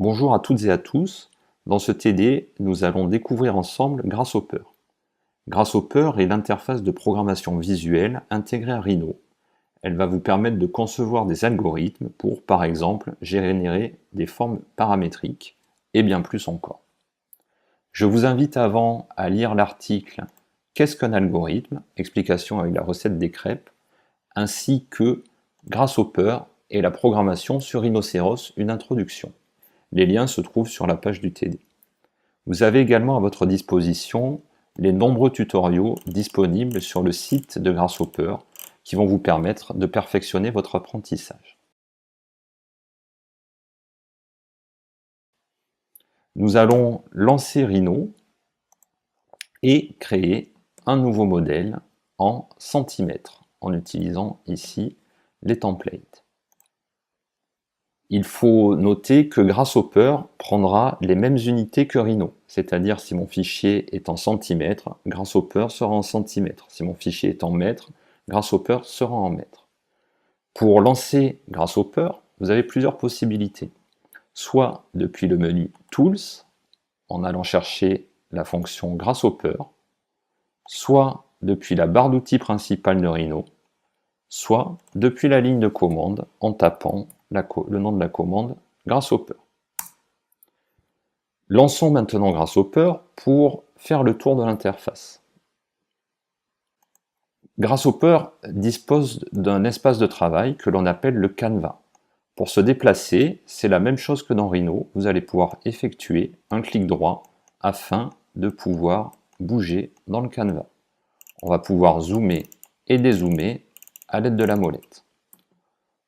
Bonjour à toutes et à tous. Dans ce TD, nous allons découvrir ensemble Grasshopper. Grasshopper est l'interface de programmation visuelle intégrée à Rhino. Elle va vous permettre de concevoir des algorithmes pour, par exemple, générer des formes paramétriques et bien plus encore. Je vous invite avant à lire l'article Qu'est-ce qu'un algorithme? Explication avec la recette des crêpes, ainsi que Grasshopper et la programmation sur Rhinocéros, une introduction. Les liens se trouvent sur la page du TD. Vous avez également à votre disposition les nombreux tutoriaux disponibles sur le site de Grasshopper qui vont vous permettre de perfectionner votre apprentissage. Nous allons lancer Rhino et créer un nouveau modèle en centimètres en utilisant ici les templates. Il faut noter que Grasshopper prendra les mêmes unités que Rhino, c'est-à-dire si mon fichier est en centimètres, Grasshopper sera en centimètres. Si mon fichier est en mètres, Grasshopper sera en mètres. Pour lancer Grasshopper, vous avez plusieurs possibilités. Soit depuis le menu Tools, en allant chercher la fonction Grasshopper, soit depuis la barre d'outils principale de Rhino, soit depuis la ligne de commande en tapant le nom de la commande Grasshopper. Lançons maintenant Grasshopper pour faire le tour de l'interface. Grasshopper dispose d'un espace de travail que l'on appelle le canevas. Pour se déplacer, c'est la même chose que dans Rhino, vous allez pouvoir effectuer un clic droit afin de pouvoir bouger dans le canevas. On va pouvoir zoomer et dézoomer à l'aide de la molette.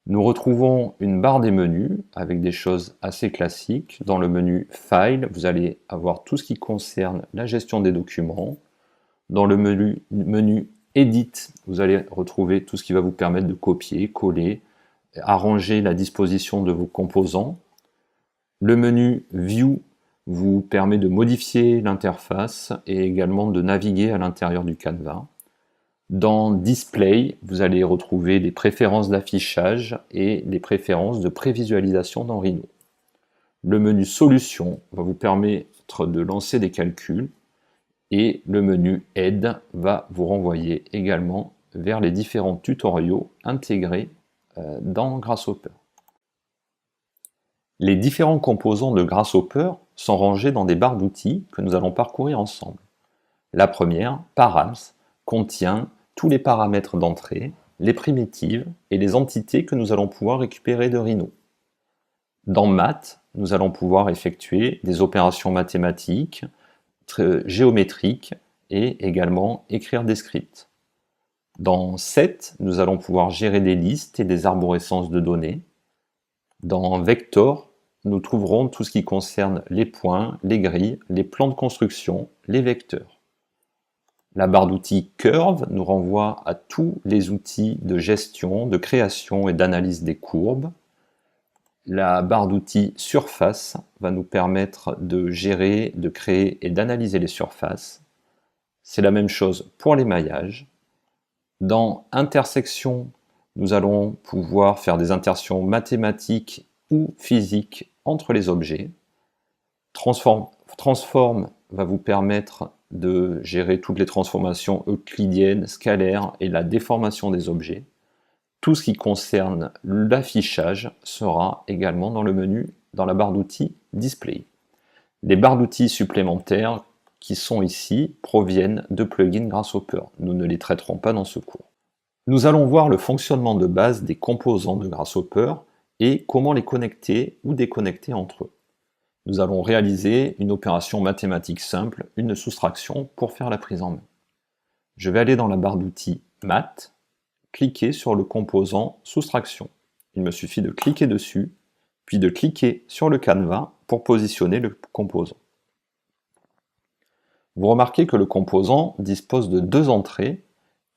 Nous retrouvons une barre des menus avec des choses assez classiques. Dans le menu File, vous allez avoir tout ce qui concerne la gestion des documents. Dans le menu Edit, vous allez retrouver tout ce qui va vous permettre de copier, coller, arranger la disposition de vos composants. Le menu View vous permet de modifier l'interface et également de naviguer à l'intérieur du canevas. Dans Display, vous allez retrouver les préférences d'affichage et les préférences de prévisualisation dans Rhino. Le menu Solutions va vous permettre de lancer des calculs et le menu Aide va vous renvoyer également vers les différents tutoriaux intégrés dans Grasshopper. Les différents composants de Grasshopper sont rangés dans des barres d'outils que nous allons parcourir ensemble. La première, Params, contient tous les paramètres d'entrée, les primitives et les entités que nous allons pouvoir récupérer de Rhino. Dans Math, nous allons pouvoir effectuer des opérations mathématiques, géométriques et également écrire des scripts. Dans Set, nous allons pouvoir gérer des listes et des arborescences de données. Dans Vector, nous trouverons tout ce qui concerne les points, les grilles, les plans de construction, les vecteurs. La barre d'outils Curve nous renvoie à tous les outils de gestion, de création et d'analyse des courbes. La barre d'outils Surface va nous permettre de gérer, de créer et d'analyser les surfaces. C'est la même chose pour l'émaillage. Dans Intersection, nous allons pouvoir faire des insertions mathématiques ou physiques entre les objets. Transform va vous permettre de gérer toutes les transformations euclidiennes, scalaires et la déformation des objets. Tout ce qui concerne l'affichage sera également dans le menu, dans la barre d'outils Display. Les barres d'outils supplémentaires qui sont ici proviennent de plugins Grasshopper. Nous ne les traiterons pas dans ce cours. Nous allons voir le fonctionnement de base des composants de Grasshopper et comment les connecter ou déconnecter entre eux. Nous allons réaliser une opération mathématique simple, une soustraction, pour faire la prise en main. Je vais aller dans la barre d'outils Math, cliquer sur le composant soustraction. Il me suffit de cliquer dessus, puis de cliquer sur le canevas pour positionner le composant. Vous remarquez que le composant dispose de deux entrées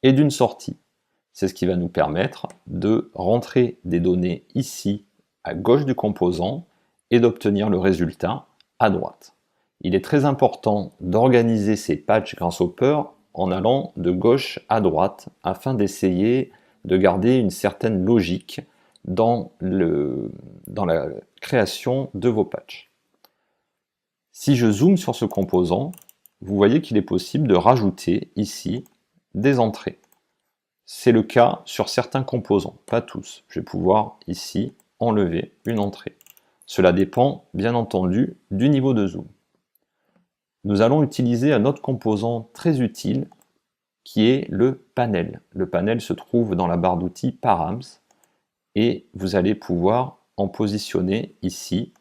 et d'une sortie. C'est ce qui va nous permettre de rentrer des données ici à gauche du composant et d'obtenir le résultat à droite. Il est très important d'organiser ces patchs Grasshopper en allant de gauche à droite afin d'essayer de garder une certaine logique dans la création de vos patchs. Si je zoome sur ce composant, vous voyez qu'il est possible de rajouter ici des entrées. C'est le cas sur certains composants, pas tous. Je vais pouvoir ici enlever une entrée. Cela dépend bien entendu du niveau de zoom. Nous allons utiliser un autre composant très utile qui est le panel. Le panel se trouve dans la barre d'outils Params et vous allez pouvoir en positionner ici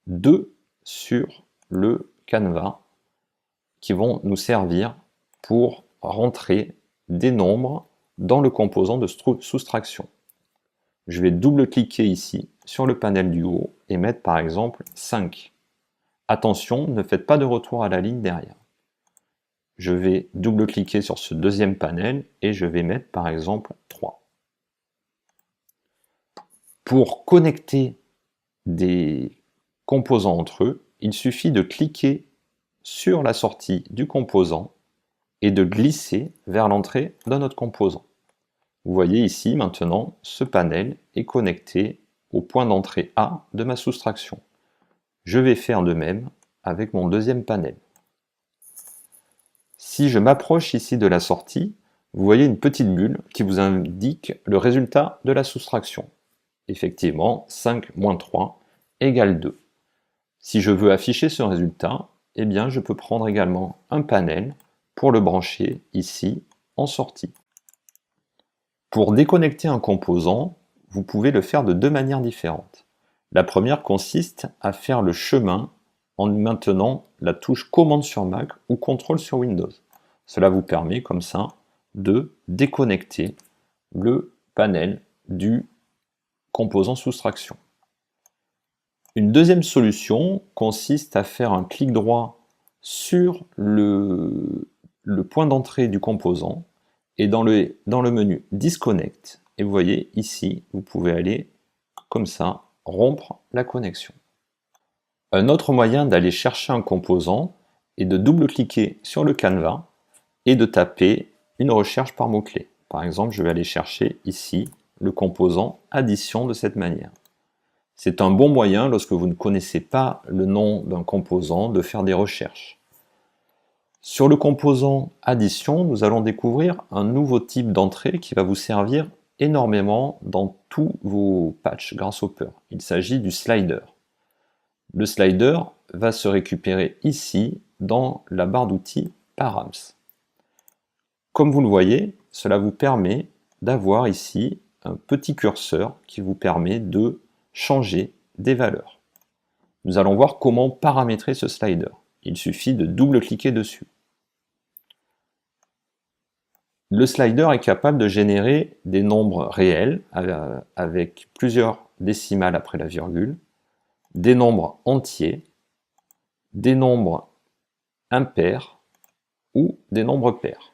2 sur le canevas qui vont nous servir pour rentrer des nombres dans le composant de soustraction. Je vais double-cliquer ici sur le panel du haut et mettre par exemple 5. Attention, ne faites pas de retour à la ligne derrière. Je vais double-cliquer sur ce deuxième panel et je vais mettre par exemple 3. Pour connecter des composants entre eux, il suffit de cliquer sur la sortie du composant et de glisser vers l'entrée d'un autre composant. Vous voyez ici maintenant, ce panel est connecté au point d'entrée A de ma soustraction. Je vais faire de même avec mon deuxième panel. Si je m'approche ici de la sortie, vous voyez une petite bulle qui vous indique le résultat de la soustraction. Effectivement, 5 moins 3 égale 2. Si je veux afficher ce résultat, eh bien je peux prendre également un panel pour le brancher ici en sortie. Pour déconnecter un composant, vous pouvez le faire de 2 manières différentes. La première consiste à faire le chemin en maintenant la touche commande sur Mac ou contrôle sur Windows. Cela vous permet comme ça de déconnecter le panel du composant soustraction. Une deuxième solution consiste à faire un clic droit sur le point d'entrée du composant et dans le menu Disconnect. Et vous voyez ici, vous pouvez aller comme ça, rompre la connexion. Un autre moyen d'aller chercher un composant est de double-cliquer sur le canevas et de taper une recherche par mot-clé. Par exemple, je vais aller chercher ici le composant addition de cette manière. C'est un bon moyen, lorsque vous ne connaissez pas le nom d'un composant, de faire des recherches. Sur le composant addition, nous allons découvrir un nouveau type d'entrée qui va vous servir énormément dans tous vos patchs Grasshopper. Il s'agit du slider. Le slider va se récupérer ici dans la barre d'outils Params. Comme vous le voyez, cela vous permet d'avoir ici un petit curseur qui vous permet de changer des valeurs. Nous allons voir comment paramétrer ce slider. Il suffit de double-cliquer dessus. Le slider est capable de générer des nombres réels avec plusieurs décimales après la virgule, des nombres entiers, des nombres impairs ou des nombres pairs.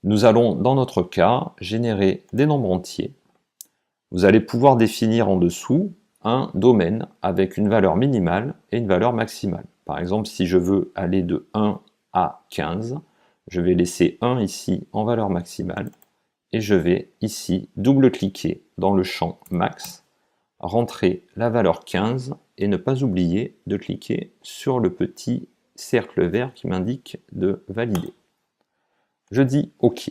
Nous allons, dans notre cas, générer des nombres entiers. Vous allez pouvoir définir en dessous un domaine avec une valeur minimale et une valeur maximale. Par exemple, si je veux aller de 1 à 15, je vais laisser 1 ici en valeur maximale et je vais ici double-cliquer dans le champ max, rentrer la valeur 15 et ne pas oublier de cliquer sur le petit cercle vert qui m'indique de valider. Je dis OK.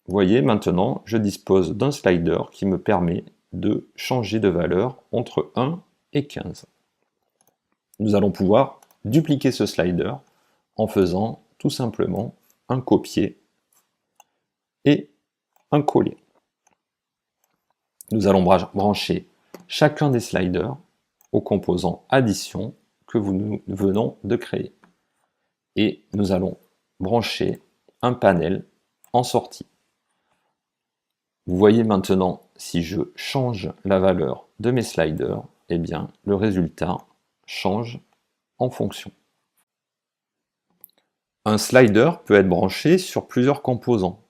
Vous voyez, maintenant, je dispose d'un slider qui me permet de changer de valeur entre 1 et 15. Nous allons pouvoir dupliquer ce slider en faisant tout simplement un copier et un coller. Nous allons brancher chacun des sliders au composant addition que nous venons de créer. Et nous allons brancher un panel en sortie. Vous voyez maintenant, si je change la valeur de mes sliders, eh bien, le résultat change en fonction. Un slider peut être branché sur plusieurs composants.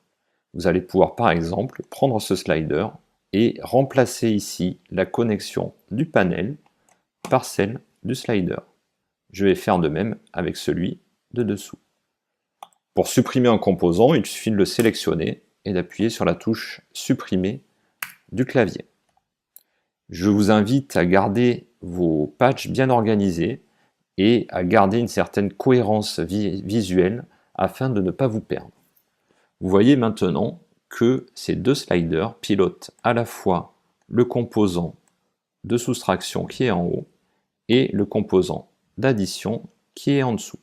Vous allez pouvoir par exemple prendre ce slider et remplacer ici la connexion du panel par celle du slider. Je vais faire de même avec celui de dessous. Pour supprimer un composant, il suffit de le sélectionner et d'appuyer sur la touche supprimer du clavier. Je vous invite à garder vos patchs bien organisés et à garder une certaine cohérence visuelle afin de ne pas vous perdre. Vous voyez maintenant que ces deux sliders pilotent à la fois le composant de soustraction qui est en haut et le composant d'addition qui est en dessous.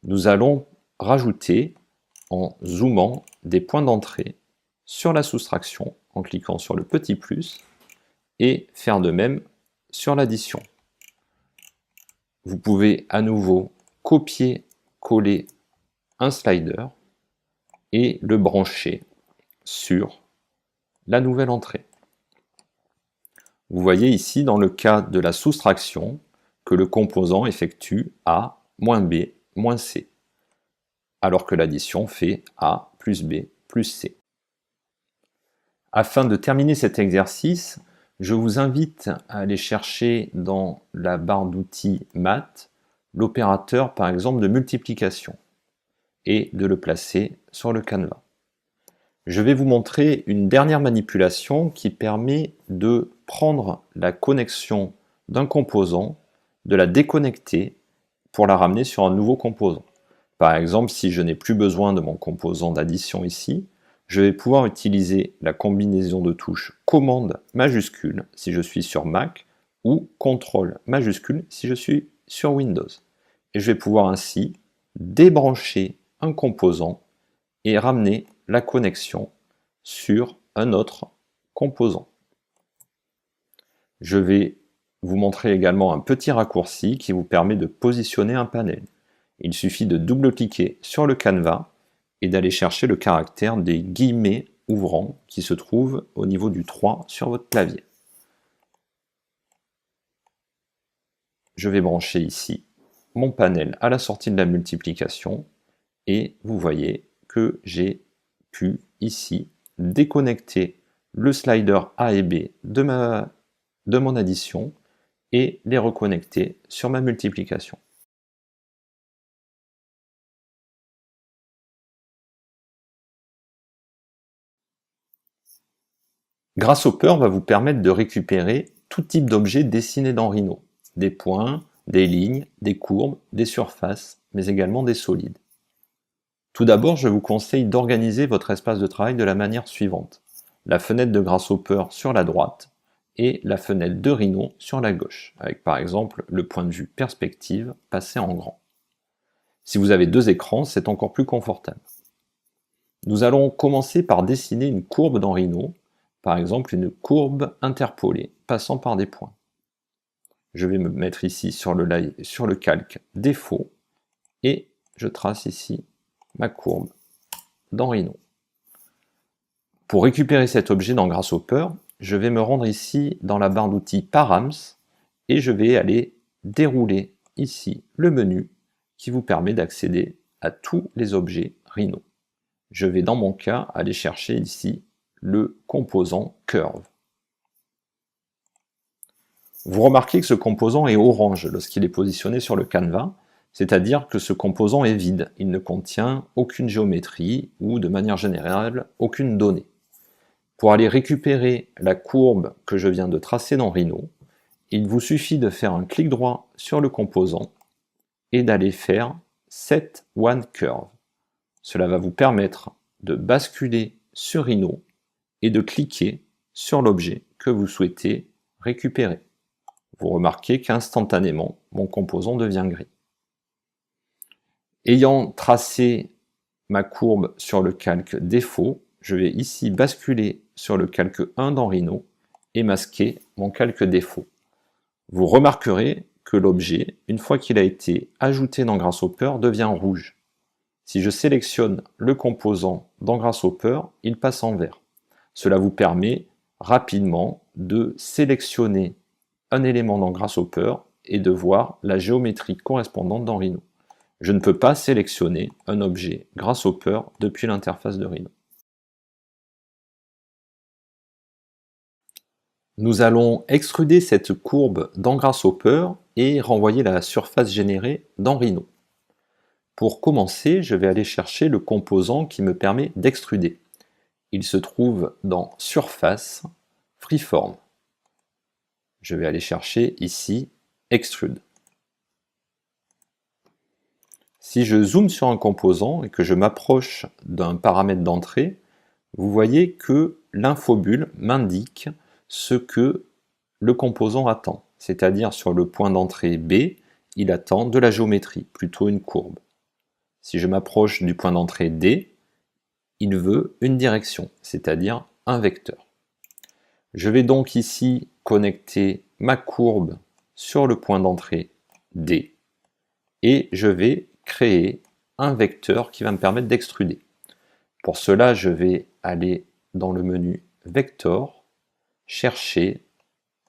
Nous allons rajouter, en zoomant, des points d'entrée sur la soustraction en cliquant sur le petit plus et faire de même sur l'addition. Vous pouvez à nouveau copier-coller un slider et le brancher sur la nouvelle entrée. Vous voyez ici dans le cas de la soustraction que le composant effectue A moins B moins C, alors que l'addition fait A plus B plus C. Afin de terminer cet exercice, je vous invite à aller chercher dans la barre d'outils Math l'opérateur par exemple de multiplication et de le placer sur le canevas. Je vais vous montrer une dernière manipulation qui permet de prendre la connexion d'un composant, de la déconnecter pour la ramener sur un nouveau composant. Par exemple, si je n'ai plus besoin de mon composant d'addition ici, je vais pouvoir utiliser la combinaison de touches commande majuscule si je suis sur Mac ou contrôle majuscule si je suis sur Windows. Et je vais pouvoir ainsi débrancher un composant et ramener la connexion sur un autre composant. Je vais vous montrer également un petit raccourci qui vous permet de positionner un panel. Il suffit de double-cliquer sur le canevas et d'aller chercher le caractère des guillemets ouvrants qui se trouve au niveau du 3 sur votre clavier. Je vais brancher ici mon panel à la sortie de la multiplication et vous voyez que j'ai pu ici déconnecter le slider A et B de mon addition et les reconnecter sur ma multiplication. Grasshopper va vous permettre de récupérer tout type d'objets dessinés dans Rhino, des points, des lignes, des courbes, des surfaces, mais également des solides. Tout d'abord, je vous conseille d'organiser votre espace de travail de la manière suivante. La fenêtre de Grasshopper sur la droite et la fenêtre de Rhino sur la gauche, avec par exemple le point de vue perspective passé en grand. Si vous avez deux écrans, c'est encore plus confortable. Nous allons commencer par dessiner une courbe dans Rhino, par exemple une courbe interpolée passant par des points. Je vais me mettre ici sur le calque défaut et je trace ici ma courbe dans Rhino. Pour récupérer cet objet dans Grasshopper, je vais me rendre ici dans la barre d'outils Params et je vais aller dérouler ici le menu qui vous permet d'accéder à tous les objets Rhino. Je vais dans mon cas aller chercher ici le composant Curve. Vous remarquez que ce composant est orange lorsqu'il est positionné sur le canevas, c'est-à-dire que ce composant est vide, il ne contient aucune géométrie ou de manière générale aucune donnée. Pour aller récupérer la courbe que je viens de tracer dans Rhino, il vous suffit de faire un clic droit sur le composant et d'aller faire Set One Curve. Cela va vous permettre de basculer sur Rhino et de cliquer sur l'objet que vous souhaitez récupérer. Vous remarquez qu'instantanément, mon composant devient gris. Ayant tracé ma courbe sur le calque défaut, je vais ici basculer sur le calque 1 dans Rhino et masquer mon calque défaut. Vous remarquerez que l'objet, une fois qu'il a été ajouté dans Grasshopper, devient rouge. Si je sélectionne le composant dans Grasshopper, il passe en vert. Cela vous permet rapidement de sélectionner un élément dans Grasshopper et de voir la géométrie correspondante dans Rhino. Je ne peux pas sélectionner un objet Grasshopper depuis l'interface de Rhino. Nous allons extruder cette courbe dans Grasshopper et renvoyer la surface générée dans Rhino. Pour commencer, je vais aller chercher le composant qui me permet d'extruder. Il se trouve dans Surface, Freeform. je vais aller chercher ici Extrude. Si je zoome sur un composant et que je m'approche d'un paramètre d'entrée, vous voyez que l'infobulle m'indique ce que le composant attend. C'est-à-dire sur le point d'entrée B, il attend de la géométrie, plutôt une courbe. Si je m'approche du point d'entrée D, il veut une direction, c'est-à-dire un vecteur. Je vais donc ici connecter ma courbe sur le point d'entrée D et je vais créer un vecteur qui va me permettre d'extruder. Pour cela, je vais aller dans le menu Vector, chercher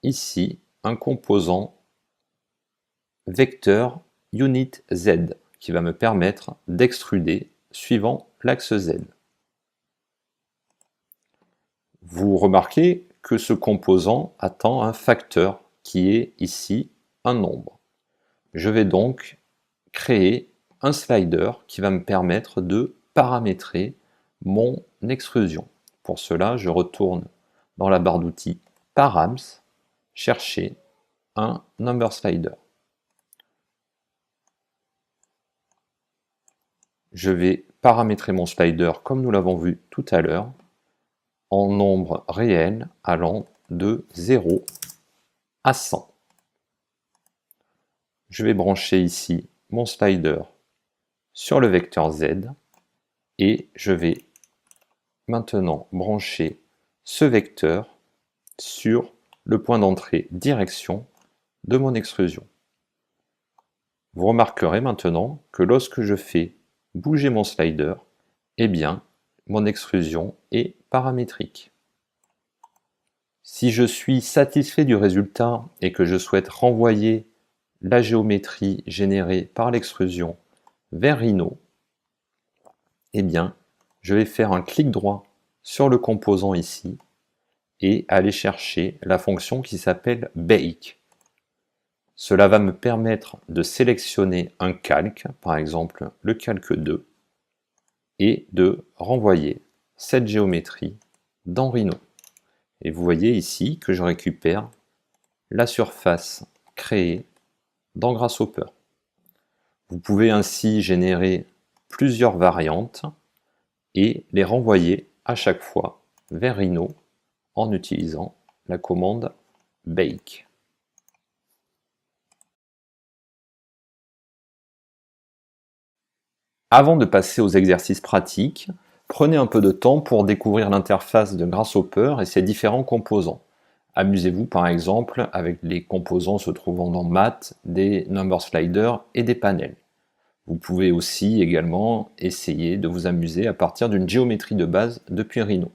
ici un composant vecteur Unit Z qui va me permettre d'extruder suivant l'axe Z. Vous remarquez que ce composant attend un facteur qui est ici un nombre. Je vais donc créer un slider qui va me permettre de paramétrer mon extrusion. Pour cela, je retourne dans la barre d'outils Params, chercher un number slider. Je vais paramétrer mon slider comme nous l'avons vu tout à l'heure en nombre réel allant de 0 à 100. Je vais brancher ici mon slider sur le vecteur Z et je vais maintenant brancher ce vecteur sur le point d'entrée direction de mon extrusion. Vous remarquerez maintenant que lorsque je fais bouger mon slider, eh bien, mon extrusion est paramétrique. Si je suis satisfait du résultat et que je souhaite renvoyer la géométrie générée par l'extrusion vers Rhino, eh bien, je vais faire un clic droit sur le composant ici et aller chercher la fonction qui s'appelle Bake. Cela va me permettre de sélectionner un calque, par exemple le calque 2, et de renvoyer cette géométrie dans Rhino. Et vous voyez ici que je récupère la surface créée dans Grasshopper. Vous pouvez ainsi générer plusieurs variantes et les renvoyer à chaque fois vers Rhino en utilisant la commande Bake. Avant de passer aux exercices pratiques, prenez un peu de temps pour découvrir l'interface de Grasshopper et ses différents composants. Amusez-vous par exemple avec les composants se trouvant dans Math, des number sliders et des panels. Vous pouvez aussi également essayer de vous amuser à partir d'une géométrie de base depuis Rhino.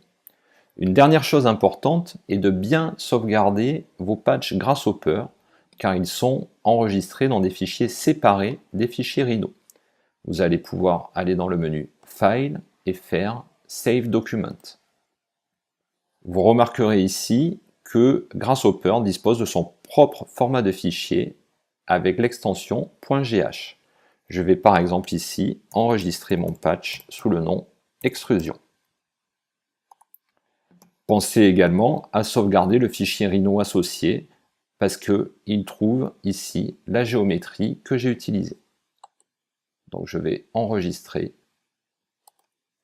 Une dernière chose importante est de bien sauvegarder vos patchs Grasshopper car ils sont enregistrés dans des fichiers séparés des fichiers Rhino. Vous allez pouvoir aller dans le menu File et faire Save Document. Vous remarquerez ici que Grasshopper dispose de son propre format de fichier avec l'extension .gh. Je vais par exemple ici enregistrer mon patch sous le nom Extrusion. Pensez également à sauvegarder le fichier Rhino associé parce qu'il trouve ici la géométrie que j'ai utilisée. Donc je vais enregistrer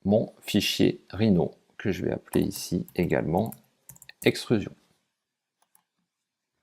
mon fichier Rhino que je vais appeler ici également extrusion.